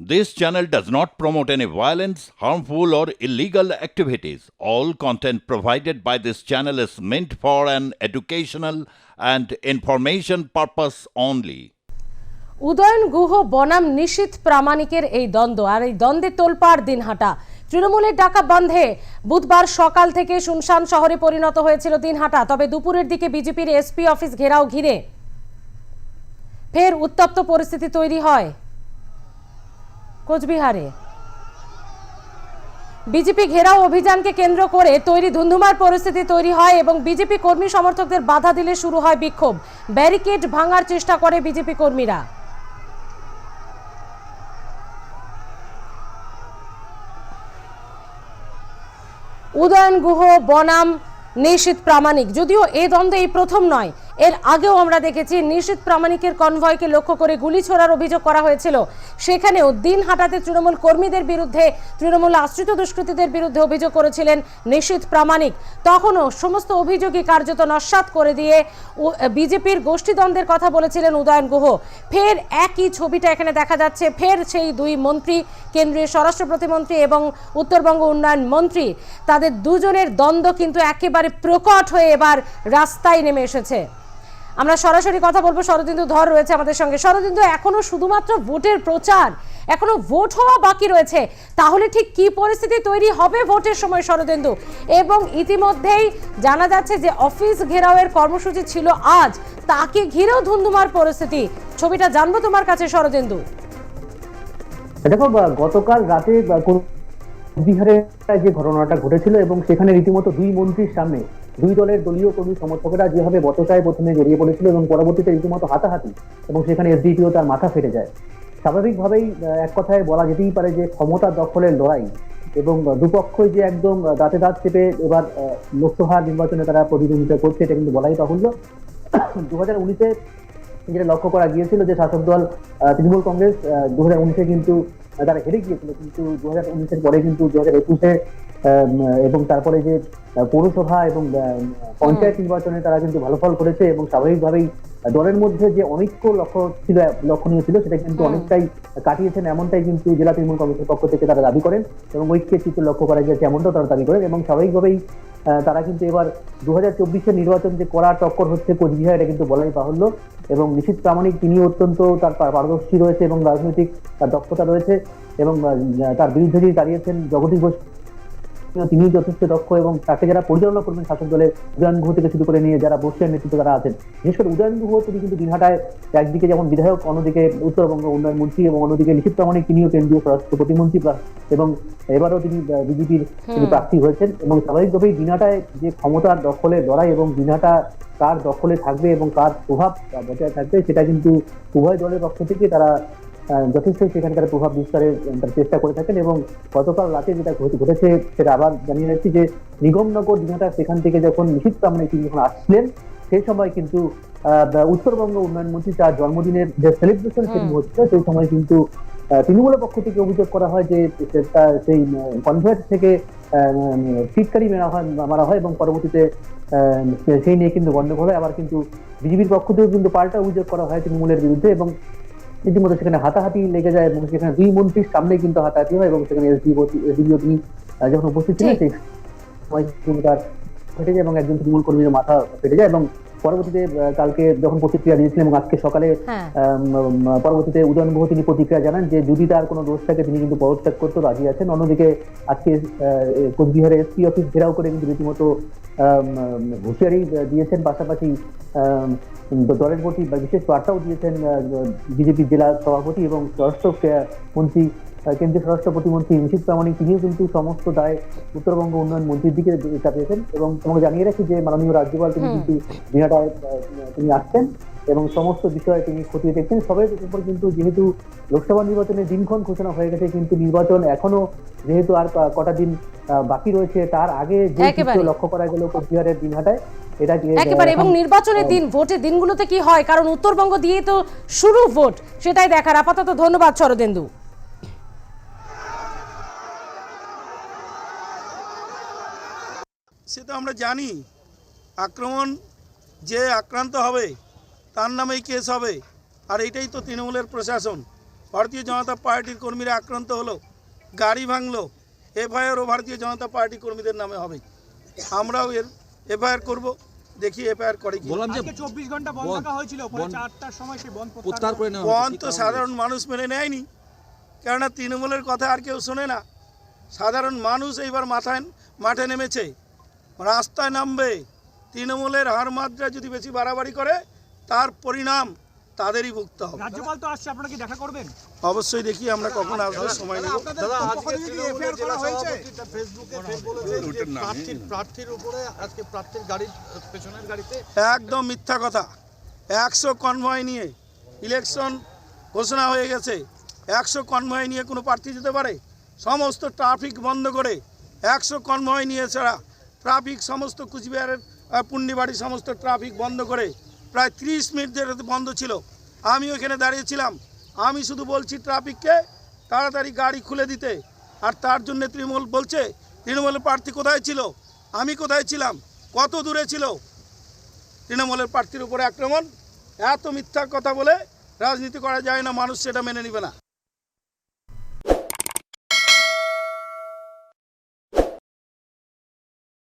This channel does not promote any violence, harmful, or illegal activities. All content provided by this channel is meant for an educational and information purpose only. Udayan Guha বনাম নিশীথ প্রামাণিকের এই দ্বন্দ্ব আর এই দ্বন্দ্বে তোলপাড় দিনহাটা। তৃণমূলের ডাকা বন্ধে বুধবার সকাল থেকে শুনশান শহরে পরিণত হয়েছিল দিনহাটা। তবে দুপুরের দিকে বিজেপির এসপি অফিস ঘেরাও ঘিরে ফের উত্তপ্ত পরিস্থিতি তৈরি হয় কোচবিহারে। বিজেপি ঘেরাও অভিযানকে কেন্দ্র করে তৈরি ধুন্ধুমার পরিস্থিতি তৈরি হয় এবং বিজেপি কর্মী সমর্থকদের বাধা দিলে শুরু হয় বিক্ষোভ। ব্যারিকেড ভাঙার চেষ্টা করে বিজেপি কর্মীরা। উদয়ন গুহ বনাম নিশীথ প্রামাণিক, যদিও এই দ্বন্দ্ব এই প্রথম নয়, এর আগেও আমরা দেখেছি নিশীথ প্রামাণিকের কনভয়কে লক্ষ্য করে গুলি ছোড়ার অভিযোগ করা হয়েছিল। সেখানেও দিনহাটাতে তৃণমূল কর্মীদের বিরুদ্ধে, তৃণমূল আশ্রিত দুষ্কৃতীদের বিরুদ্ধে অভিযোগ করেছিলেন নিশীথ প্রামাণিক। তখনও সমস্ত অভিযোগই কার্যত নস্যাৎ করে দিয়ে বিজেপির গোষ্ঠীদ্বন্দ্বের কথা বলেছিলেন উদয়ন গুহ। ফের একই ছবিটা এখানে দেখা যাচ্ছে। ফের সেই দুই মন্ত্রী, কেন্দ্রীয় স্বরাষ্ট্র প্রতিমন্ত্রী এবং উত্তরবঙ্গ উন্নয়ন মন্ত্রী, তাদের দুজনের দ্বন্দ্ব কিন্তু একেবারে প্রকট হয়ে এবার রাস্তায় নেমে এসেছে। আমরা সরাসরি কথা বলবো, শরদিন্দু ধর রয়েছে আমাদের সঙ্গে। শরদিন্দু, এখনো শুধুমাত্র ভোটের প্রচার, এখনো ভোট হওয়া বাকি রয়েছে, তাহলে ঠিক কি পরিস্থিতি তৈরি হবে ভোটের সময় শরদিন্দু? এবং ইতিমধ্যেই জানা যাচ্ছে যে অফিস ঘেরাওয়ের কর্মসূচি ছিল আজ, তাকে ঘিরেও ধুন্ধুমার পরিস্থিতি। ছবিটা জানবো তোমার কাছে শরদিন্দু। দেখো, গতকাল রাতে বিহারে যে ঘটনাটা ঘটেছিল এবং সেখানে রীতিমতো দুই মন্ত্রীর সামনে দুই দলের দলীয় কর্মী সমর্থকেরা যেভাবে বচসায় প্রথমে জড়িয়ে পড়েছিল এবং পরবর্তীতে রীতিমতো হাতাহাতি এবং সেখানে এসডিপিও তার মাথা ফেটে যায়। স্বাভাবিকভাবেই এক কথায় বলা যেতেই পারে যে ক্ষমতা দখলের লড়াই এবং দুপক্ষই যে একদম দাঁতে দাঁত চেপে এবার লোকসভা নির্বাচনে তারা প্রতিদ্বন্দ্বিতা করছে, এটা কিন্তু বলাই বাহুল্য। 2019-এ যেটা লক্ষ্য করা গিয়েছিল যে শাসক দল তৃণমূল কংগ্রেস 2019-এ কিন্তু তারা হেরে গিয়েছিল, কিন্তু 2019-এর পরে কিন্তু 2021-এ এবং তারপরে যে পৌরসভা এবং পঞ্চায়েত নির্বাচনে তারা কিন্তু ভালো ফল করেছে এবং স্বাভাবিকভাবেই দলের মধ্যে যে অনৈক্য লক্ষণীয় ছিল সেটা কিন্তু অনেকটাই কাটিয়েছেন, এমনটাই কিন্তু জেলা তৃণমূল কংগ্রেসের পক্ষ থেকে তারা দাবি করেন এবং ঐক্যের চিত্র লক্ষ্য করা গিয়েছে এমনটাও তারা দাবি করেন। এবং স্বাভাবিকভাবেই তারা কিন্তু এবার 2024-এর নির্বাচন যে কড়া টক্কর হচ্ছে কোচবিহার, এটা কিন্তু বলাই বাহুল্য। এবং নিশীথ প্রামাণিক তিনি অত্যন্ত তার পারদর্শী রয়েছে এবং রাজনৈতিক তার দক্ষতা রয়েছে এবং তার বিরুদ্ধে যিনি দাঁড়িয়েছেন জগদীশ ঘোষ, তিনি যথেষ্ট দক্ষ এবং তাকে যারা পরিচালনা করবেন শাসক দলের উদয়ন গুহ থেকে শুরু করে নিয়ে যারা বর্ষিয়ার নেতৃত্ব তারা আছেন, বিশেষ করে উদয়ন গুহ তিনি কিন্তু দিনহাটায় একদিকে যেমন বিধায়ক, অন্যদিকে উত্তরবঙ্গ উন্নয়ন মন্ত্রী এবং অন্যদিকে নিশীথ প্রামাণিক তিনিও কেন্দ্রীয় স্বরাষ্ট্র প্রতিমন্ত্রী এবং এবারও তিনি বিজেপির প্রার্থী হয়েছেন। এবং স্বাভাবিকভাবেই দিনহাটায় যে ক্ষমতার দখলের লড়াই এবং দিনহাটা কার দখলে থাকবে এবং কার প্রভাব বজায় থাকবে সেটা কিন্তু উভয় দলের পক্ষ থেকে তারা যথেষ্ট সেখানকার প্রভাব বিস্তারের চেষ্টা করে থাকেন। এবং গতকাল রাতে যেটা ঘটেছে সেটা আবার জানিয়ে রাখছি যে নিগমনগর দিনহাটা সেখান থেকে যখন নিশীথ প্রামাণিক তিনি যখন আসছিলেন সেই সময় কিন্তু উত্তরবঙ্গ উন্নয়ন মন্ত্রী তার জন্মদিনের যে সেলিব্রেশন সেটি হচ্ছে, সেই সময় কিন্তু তৃণমূলের পক্ষ থেকে অভিযোগ করা হয় যে সেই কনভয়ের থেকে টিটকারি মারা হয় এবং পরবর্তীতে সেই নিয়ে কিন্তু গন্ডগোল হয়। আবার কিন্তু বিজেপির পক্ষ থেকেও কিন্তু পাল্টা অভিযোগ করা হয় তৃণমূলের বিরুদ্ধে এবং ইতিমধ্যে সেখানে হাতাহাতি লেগে যায় এবং সেখানে দুই মন্ত্রীর সামনে কিন্তু হাতাহাতি হয় এবং সেখানে এসডিপিও তিনি যখন উপস্থিত ছিলেন সেই সময় তার ফেটে যায় এবং একজন তৃণমূল কর্মীর মাথা ফেটে যায়। এবং পরবর্তীতে কালকে যখন প্রতিক্রিয়া দিয়েছিলেন এবং আজকে সকালে পরবর্তীতে উদয়ন গুহ তিনি প্রতিক্রিয়া জানান যে যদি তার কোনো দোষ থাকে তিনি কিন্তু পদত্যাগ করতে রাজি আছেন। অন্যদিকে আজকে কোচবিহারে এসপি অফিস ঘেরাও করে কিন্তু রীতিমতো হুঁশিয়ারি দিয়েছেন, পাশাপাশি দলের প্রতি বিশেষ বার্তাও দিয়েছেন বিজেপি জেলা সভাপতি এবং স্বরাষ্ট্র মন্ত্রী, কেন্দ্রীয় স্বরাষ্ট্র প্রতিমন্ত্রী নিশীথ প্রামাণিক, তিনিও কিন্তু সমস্ত দায় উত্তরবঙ্গ উন্নয়ন মন্ত্রীর দিকে চাপিয়েছেন। এবং তোমাকে জানিয়ে রাখি যে মাননীয় রাজ্যপাল তিনি কিন্তু দিনহাটায় তিনি আসছেন এবং সমস্ত বিষয়ে তিনি খতিয়ে দেখছেন সবের উপর। কিন্তু যেহেতু লোকসভা নির্বাচনের দিনক্ষণ ঘোষণা হয়ে গেছে, কিন্তু নির্বাচন এখনো যেহেতু আর কটা দিন বাকি রয়েছে, তার আগে যে লক্ষ্য করা গেল কোচবিহারের দিনহাটায় একেবারে, এবং নির্বাচনের দিন ভোটের দিনগুলোতে কি হয়, কারণ উত্তরবঙ্গ দিয়ে তো শুরু ভোট, সেটাই দেখার। আপাতত ধন্যবাদ শরদিন্দু। সে তো আমরা জানি আক্রমণ যে আক্রান্ত হবে তার নামেই কেস হবে, আর এটাই তো তৃণমূলের প্রশাসন। ভারতীয় জনতা পার্টির কর্মীরা আক্রান্ত হলো, গাড়ি ভাঙলো, এফআইআরও ভারতীয় জনতা পার্টি কর্মীদের নামে হবে। আমরাও এর এফআইআর করব, দেখি এফআইআর করে কি। বললাম যে আজকে 24 ঘন্টা বন্ধ রাখা হয়েছিল, পরে 4টার সময় সেই বন্ধ প্রত্যাহার করে নেওয়া বন্ধ তো সাধারণ মানুষ মেনে নেয়নি, কেননা তৃণমূলের কথা আর কেউ শোনে না। সাধারণ মানুষ এইবার মাঠে নেমেছে, রাস্তায় নামবে। তৃণমূলের হার মাত্রা যদি বেশি বাড়াবাড়ি করে, তার পরিণাম তাদেরই ভুগতে হবে। রাজ্যপাল তো আসছে, আপনারা কি দেখা করবেন? অবশ্যই দেখি আমরা কখন আসবো, সময় নেব। প্রার্থীর উপরে আজকে প্রার্থীর গাড়ির পেছনের গাড়িতে একদম মিথ্যা কথা। 100 কনভয় নিয়ে ইলেকশন ঘোষণা হয়ে গেছে, 100 কনভয় নিয়ে কোনো প্রার্থী যেতে পারে? সমস্ত ট্রাফিক বন্ধ করে 100 কনভয় নিয়ে ছাড়া ট্রাফিক সমস্ত কুচবিহারের পুন্ডিবাড়ি সমস্ত ট্রাফিক বন্ধ করে প্রায় 30 মিনিট ধরে বন্ধ ছিল। আমি ওখানে দাঁড়িয়েছিলাম, আমি শুধু বলছি ট্রাফিককে তাড়াতাড়ি গাড়ি খুলে দিতে, আর তার জন্য তৃণমূল বলছে তৃণমূলের প্রার্থী কোথায় ছিল, আমি কোথায় ছিলাম, কত দূরে ছিল। তৃণমূলের প্রার্থীর উপরে আক্রমণ, এত মিথ্যা কথা বলে রাজনীতি করা যায় না, মানুষ সেটা মেনে নেবে না।